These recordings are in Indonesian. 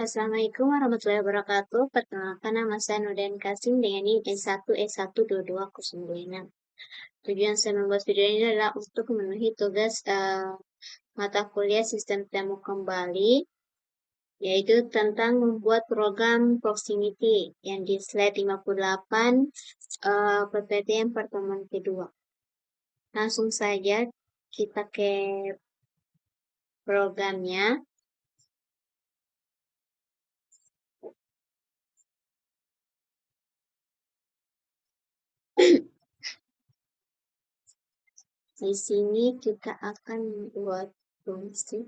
Assalamualaikum warahmatullahi wabarakatuh. Perkenalkan nama saya Nurdan Kasim dengan NIM S1S12206. Tujuan saya membuat video ini adalah untuk memenuhi tugas mata kuliah sistem temu kembali, yaitu tentang membuat program proximity yang di slide 58 PPT yang pertemuan kedua. Langsung saja kita ke programnya. Di sini kita akan membuat fungsi.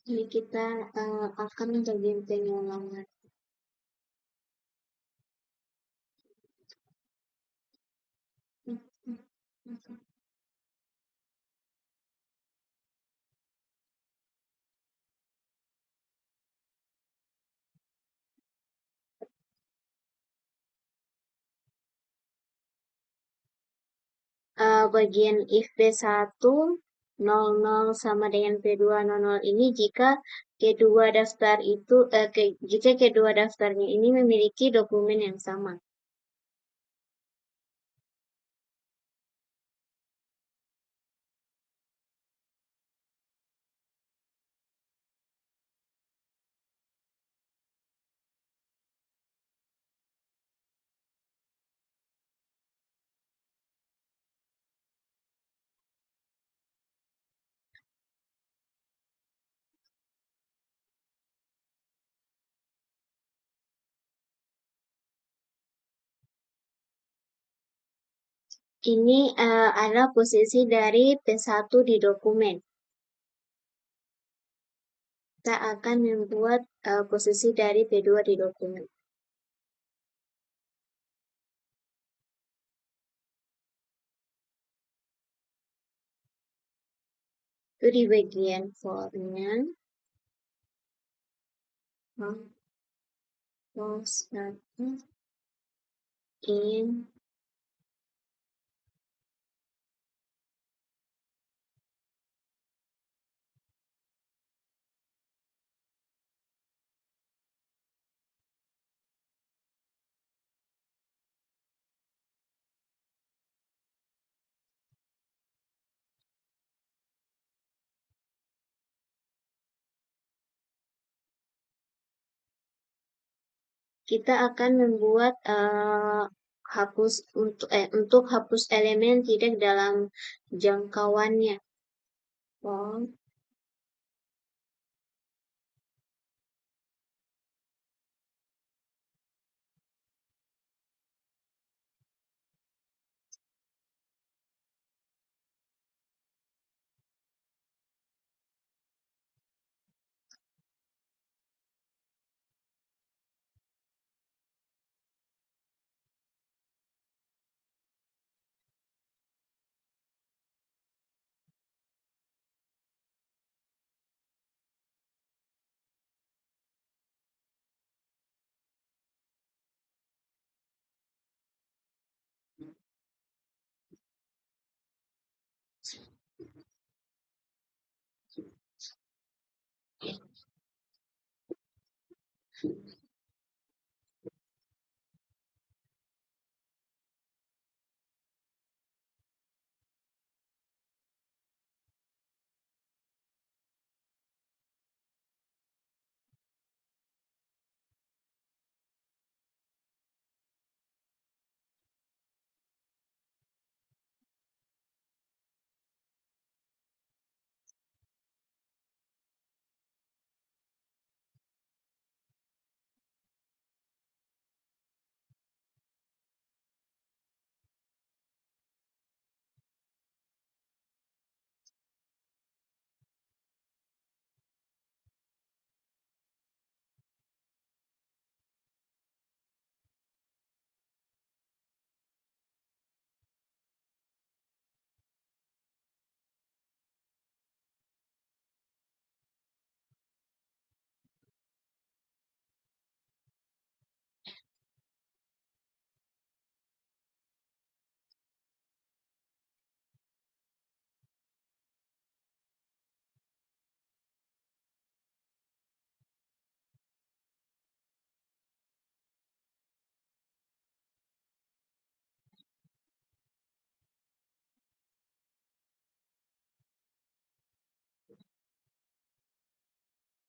Ini kita akan menjadi pengulangan. Bagian if P1 00 sama dengan P2 00 ini jika kedua daftar itu jika kedua daftarnya ini memiliki dokumen yang sama. Ini adalah posisi dari P1 di dokumen. Kita akan membuat posisi dari P2 di dokumen. Itu di bagian formnya. Post in kita akan membuat untuk hapus elemen tidak dalam jangkauannya.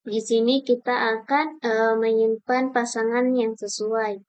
Di sini kita akan menyimpan pasangan yang sesuai.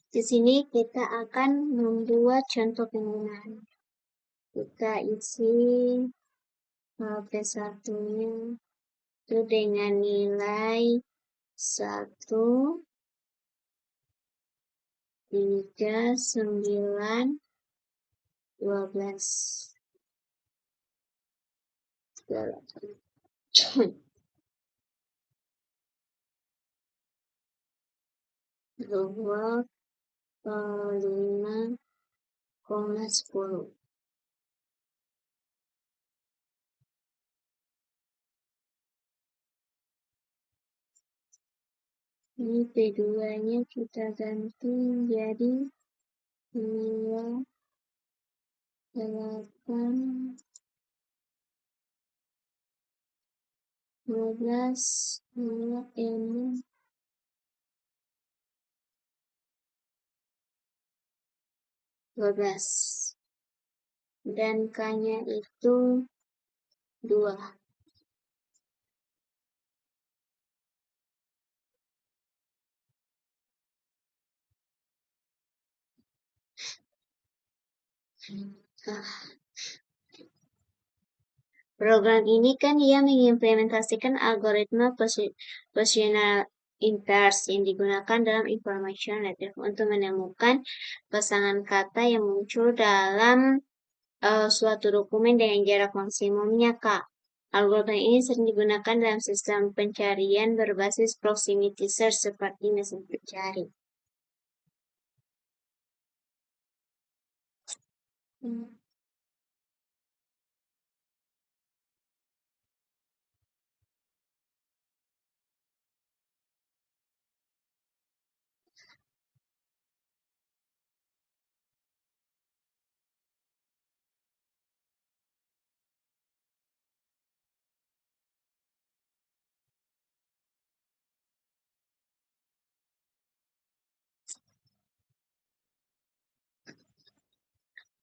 Di sini kita akan membuat contoh penggunaan. Kita isi P1-nya itu dengan nilai 1, 3, 9, 12. Dua, 5,10. Ini P2-nya kita ganti jadi 2, 8, 12, 2, 6, 12. Dan K-nya itu 2. Program ini kan ia mengimplementasikan algoritma positional inverse yang digunakan dalam information retrieval untuk menemukan pasangan kata yang muncul dalam suatu dokumen dengan jarak maksimumnya K. Algoritma ini sering digunakan dalam sistem pencarian berbasis proximity search seperti mesin pencari.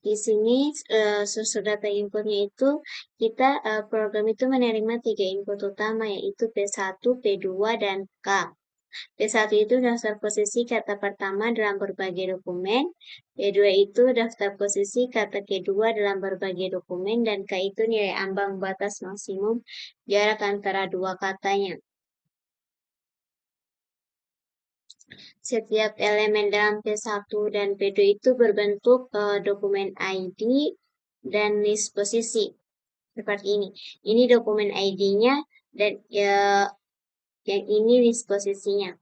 Di sini susu data inputnya itu kita program itu menerima 3 input utama yaitu P1, P2, dan K. P1 itu daftar posisi kata pertama dalam berbagai dokumen, P2 itu daftar posisi kata kedua dalam berbagai dokumen, dan K itu nilai ambang batas maksimum jarak antara dua katanya. Setiap elemen dalam P1 dan P2 itu berbentuk dokumen ID dan list posisi. Seperti ini. Ini dokumen ID-nya dan yang ini list posisinya.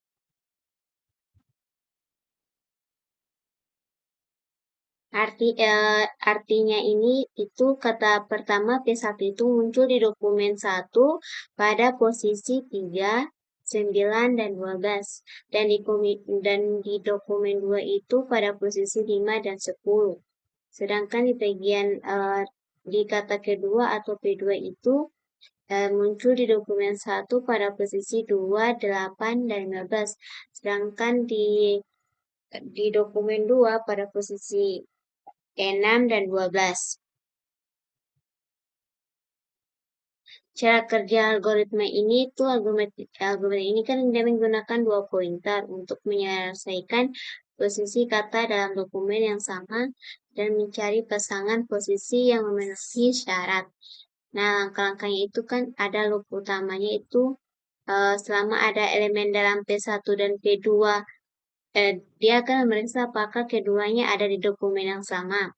Artinya ini itu kata pertama P1 itu muncul di dokumen 1 pada posisi 3, 9, dan 12. Dan di dokumen 2 itu pada posisi 5 dan 10. Sedangkan di bagian di kata kedua atau P2 itu muncul di dokumen 1 pada posisi 2, 8, dan 15. Sedangkan di dokumen 2 pada posisi 6 dan 12. Cara kerja algoritma ini tuh algoritma ini kan dia menggunakan dua pointer untuk menyelesaikan posisi kata dalam dokumen yang sama dan mencari pasangan posisi yang memenuhi syarat. Nah, langkah-langkahnya itu kan ada loop utamanya itu selama ada elemen dalam P1 dan P2, dia akan memeriksa apakah keduanya ada di dokumen yang sama.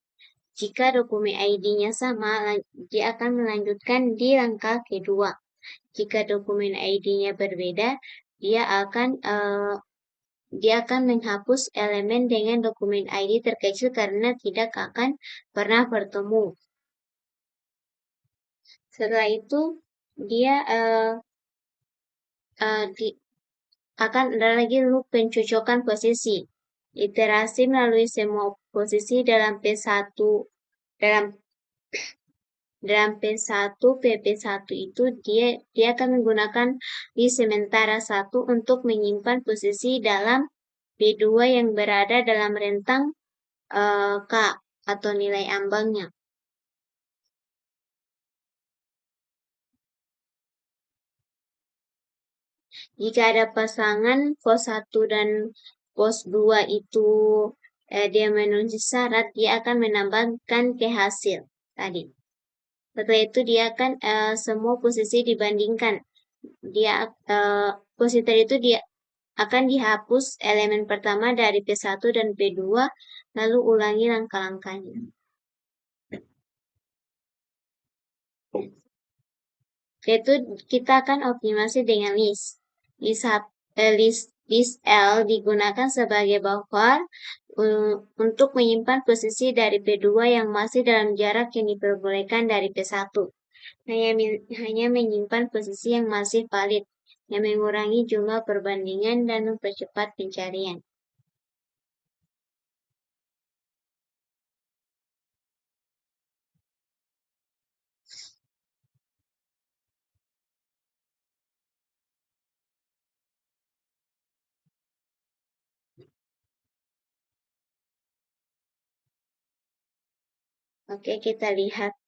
Jika dokumen ID-nya sama, dia akan melanjutkan di langkah kedua. Jika dokumen ID-nya berbeda, dia akan menghapus elemen dengan dokumen ID terkecil karena tidak akan pernah bertemu. Setelah itu, dia akan ada lagi loop pencocokan posisi. Iterasi melalui semua posisi dalam P1 dalam P1 PP1 itu dia akan menggunakan di sementara 1 untuk menyimpan posisi dalam P2 yang berada dalam rentang K atau nilai ambangnya. Jika ada pasangan pos 1 dan pos 2 itu dia menuju syarat, dia akan menambahkan ke hasil tadi. Setelah itu dia akan semua posisi dibandingkan. Posisi tadi itu dia akan dihapus elemen pertama dari P1 dan P2, lalu ulangi langkah-langkahnya. Yaitu kita akan optimasi dengan list. List L digunakan sebagai buffer untuk menyimpan posisi dari P2 yang masih dalam jarak yang diperbolehkan dari P1. Hanya menyimpan posisi yang masih valid, yang mengurangi jumlah perbandingan dan mempercepat pencarian. Oke, kita lihat.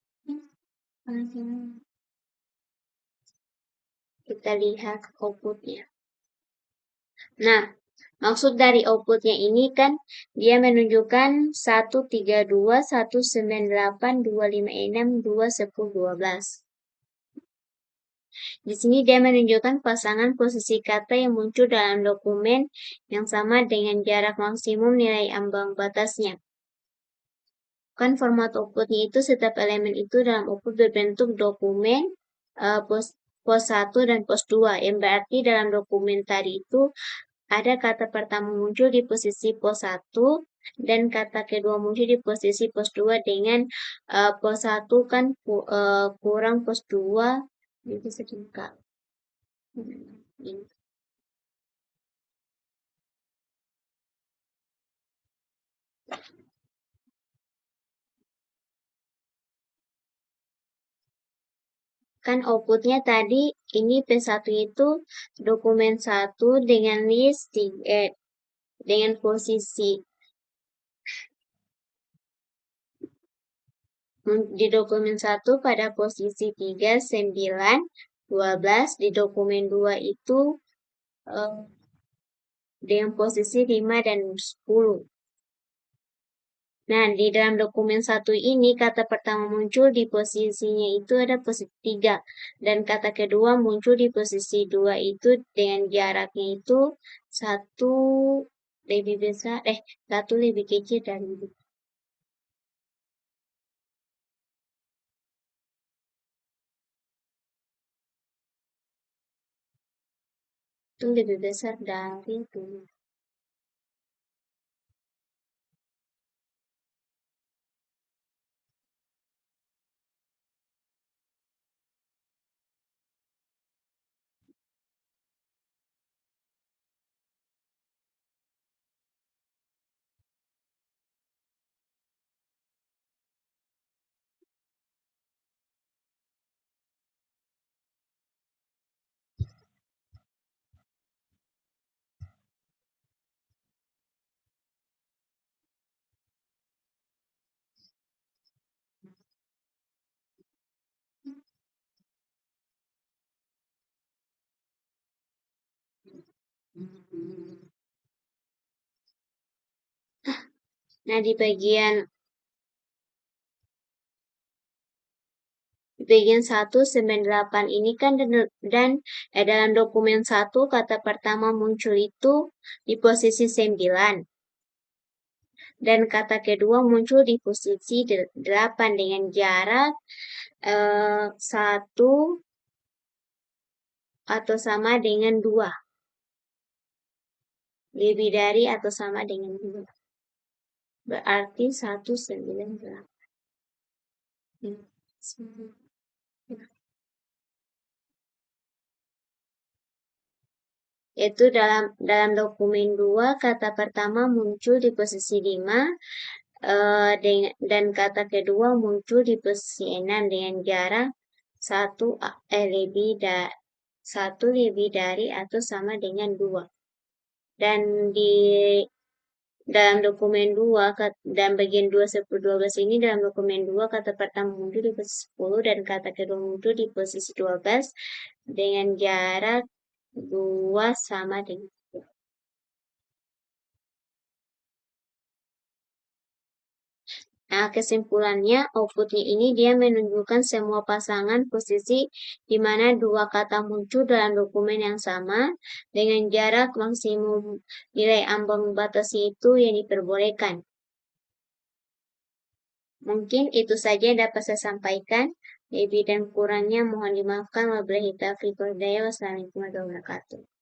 Kita lihat outputnya. Nah, maksud dari outputnya ini kan dia menunjukkan 132, 198, 256, 210, 12. Di sini dia menunjukkan pasangan posisi kata yang muncul dalam dokumen yang sama dengan jarak maksimum nilai ambang batasnya. Kan format outputnya itu setiap elemen itu dalam output berbentuk dokumen pos 1 dan pos 2. Yang berarti dalam dokumen tadi itu ada kata pertama muncul di posisi pos 1 dan kata kedua muncul di posisi pos 2 dengan pos 1 kan kurang pos 2 itu sedikit. Kan outputnya tadi ini P1 itu dokumen 1 dengan list dengan posisi di dokumen 1 pada posisi 3, 9, 12, di dokumen 2 itu dengan posisi 5 dan 10. Nah, di dalam dokumen 1 ini kata pertama muncul di posisinya itu ada posisi 3 dan kata kedua muncul di posisi 2 itu dengan jaraknya itu 1 lebih besar 1 lebih kecil dari itu. Itu lebih besar dari itu. Nah, di bagian 198 ini kan dalam dokumen 1 kata pertama muncul itu di posisi 9 dan kata kedua muncul di posisi 8 dengan jarak 1 atau sama dengan 2, lebih dari atau sama dengan 2, berarti 198. Yaitu dalam dokumen 2 kata pertama muncul di posisi 5 dan kata kedua muncul di posisi 6 dengan jarak 1 lebih dari atau sama dengan 2. Dan di dalam dokumen 2 dan bagian 12 ini dalam dokumen 2 kata pertama muncul di posisi 10 dan kata kedua muncul di posisi 12 dengan jarak 2 sama dengan 2. Nah, kesimpulannya outputnya ini dia menunjukkan semua pasangan posisi di mana dua kata muncul dalam dokumen yang sama dengan jarak maksimum nilai ambang batasnya itu yang diperbolehkan. Mungkin itu saja yang dapat saya sampaikan. Lebih dan kurangnya mohon dimaafkan. Wabillahi taufiq wal hidayah. Wassalamualaikum warahmatullahi wabarakatuh.